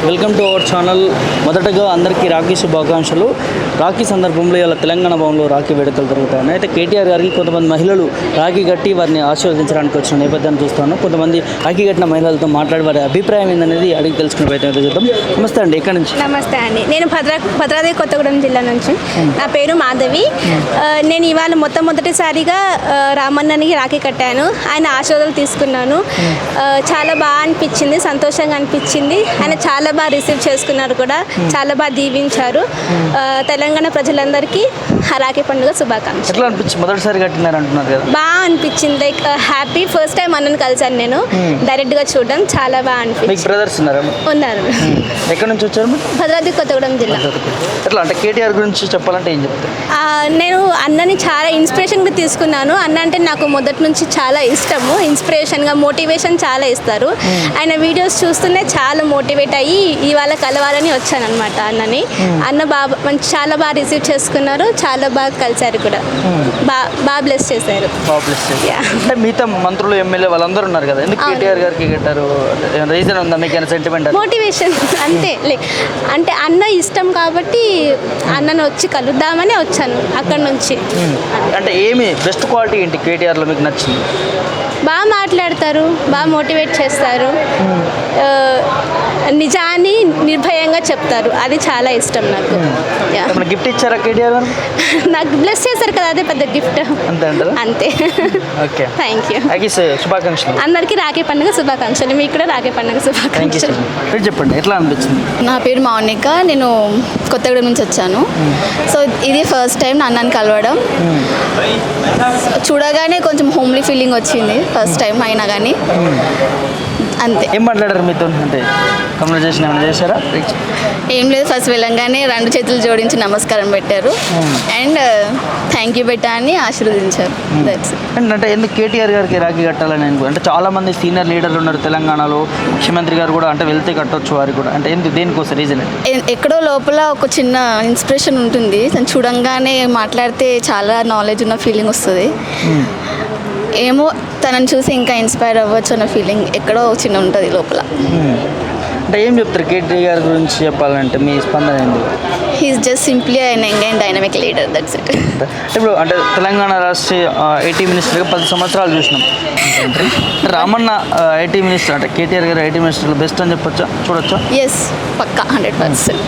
Welcome to our channel. మొదటగా అందరికీ రాఖీ శుభాకాంక్షలు. రాఖీ సందర్భంలో ఇలా తెలంగాణ భవన్లో రాఖీ వేడుకలు జరుగుతాయి. అయితే కేటీఆర్ గారికి కొంతమంది మహిళలు రాఖీ కట్టి వారిని ఆశీర్వదించడానికి వచ్చిన నేపథ్యాన్ని చూస్తాను. కొంతమంది రాఖీ కట్టిన మహిళలతో మాట్లాడి వారి అభిప్రాయం ఏందనేది అడిగి తెలుసుకునే ప్రయత్నం అయితే చేద్దాం. నమస్తే అండి, ఎక్కడి నుంచి? నమస్తే అండి, నేను భద్రాద్రి కొత్తగూడెం జిల్లా నుంచి. నా పేరు మాధవి. నేను ఇవాళ మొట్టమొదటిసారిగా రామన్ననికి రాఖీ కట్టాను. ఆయన ఆశీర్వాదాలు తీసుకున్నాను. చాలా బాగా అనిపించింది, సంతోషంగా అనిపించింది. ఆయన చాలా బాగా రిసీవ్ చేసుకున్నారు కూడా, చాలా బాగా దీవించారు. తెలంగాణ ప్రజలందరికీ రాఖీ పండుగ శుభాకాంక్షలు. ఎట్లా అనిపించింది? మొదటిసారి కట్టినారు అంటున్నారు కదా. బాగా అనిపించింది, లైక్ హ్యాపీ. ఫస్ట్ టైం అన్నను కలిసాను నేను డైరెక్ట్గా చూడడం, చాలా బాగా అనిపించింది. బ్రదర్స్ ఉన్నారు? ఎక్కడి నుంచి వచ్చారు? భద్రాద్రి కొత్తగూడెం జిల్లా. ఎట్లా అంటే కేటీఆర్ గురించి చెప్పాలంటే ఏం చెప్తారు? నేను అన్నని చాలా ఇన్స్పిరేషన్గా తీసుకున్నాను. అన్న అంటే నాకు మొదటి నుంచి చాలా ఇష్టము. ఇన్స్పిరేషన్గా, మోటివేషన్ చాలా ఇస్తారు. ఆయన వీడియోస్ చూస్తూనే చాలా మోటివేట్ అయ్యి ఇవాళ కలవాలని వచ్చాను అనమాట అన్నని. అన్న చాలా బాగా రిసీవ్ చేసుకున్నారు, చాలా బాగా కలిసారు కూడా, బాగా బ్లెస్ చేశారు. అంటే మిగతా మంత్రులు, ఎమ్మెల్యే వాళ్ళందరూ ఉన్నారు కదా, ఎందుకు కేటీఆర్ గారికి కట్టారు? రీజన్ ఉందా మీకు? సెంటిమెంట్, మోటివేషన్ అంతే. అంటే అన్న ఇష్టం కాబట్టి అన్నను వచ్చి కలుద్దామని వచ్చాను అక్కడ నుంచి. అంటే ఏమి బెస్ట్ క్వాలిటీ ఏంటి కేటీఆర్లో మీకు నచ్చింది? బాగా మాట్లాడతారు, బాగా మోటివేట్ చేస్తారు, నిజాన్ని నిర్భయంగా చెప్తారు. అది చాలా ఇష్టం నాకు. గిఫ్ట్ ఇచ్చారా కేటీఆర్? నాకు బ్లెస్ చేశారు కదా, అదే పెద్ద గిఫ్ట్. అంతే. Okay, thank you. శుభాకాంక్షలు. అందరికీ రాఖీ పండుగ శుభాకాంక్షలు. మీకు కూడా రాఖీ పండుగ శుభాకాంక్షలు. చెప్పండి, ఎట్లా అనిపించింది? నా పేరు మౌనిక, నేను కొత్తగూడెం నుంచి వచ్చాను. సో ఇది ఫస్ట్ టైం అన్నని కలవడం. చూడగానే కొంచెం హోమ్లీ ఫీలింగ్ వచ్చింది, ఫస్ట్ టైం అయినా కానీ. అంతే. ఏం మాట్లాడారు మీతో? అంటే కమ్యూనికేషన్ ఏమైనా చేశారా? ఏం లేదు, ఫస్ట్ వెళ్ళంగానే 2 చేతులు జోడించి నమస్కారం పెట్టారు అండ్ థ్యాంక్ యూ పెట్టా అని ఆశీర్వదించారు. అంటే ఎందుకు కేటీఆర్ గారికి రాఖీ కట్టాలని? అంటే చాలా మంది సీనియర్ లీడర్లు ఉన్నారు తెలంగాణలో, ముఖ్యమంత్రి గారు కూడా అంటే వెళ్తే కట్టొచ్చు వారికి కూడా. అంటే ఎందుకు, దేనికోసం రీజన్? ఎక్కడో లోపల ఒక చిన్న ఇన్స్పిరేషన్ ఉంటుంది. తను చూడంగానే మాట్లాడితే చాలా నాలెడ్జ్ ఉన్న ఫీలింగ్ వస్తుంది. ఏమో తనని చూసి ఇంకా ఇన్స్పైర్ అవ్వచ్చు అన్న ఫీలింగ్ ఎక్కడో చిన్న ఉంటుంది లోపల. అంటే ఏం చెప్తారు కేటీఆర్ గారి గురించి చెప్పాలంటే మీ స్పందన ఏంటి? He's just simply an young and dynamic leader, that's it. ఇప్పుడు అంటే తెలంగాణ రాష్ట్ర ఐటీ మినిస్టర్గా 10 సంవత్సరాలు చూసినాం. రామన్న ఐటీ మినిస్టర్, అంటే కేటీఆర్ గారు ఐటీ మినిస్టర్లో బెస్ట్ అని చెప్పొచ్చా, చూడొచ్చా? ఎస్, పక్కా 100%.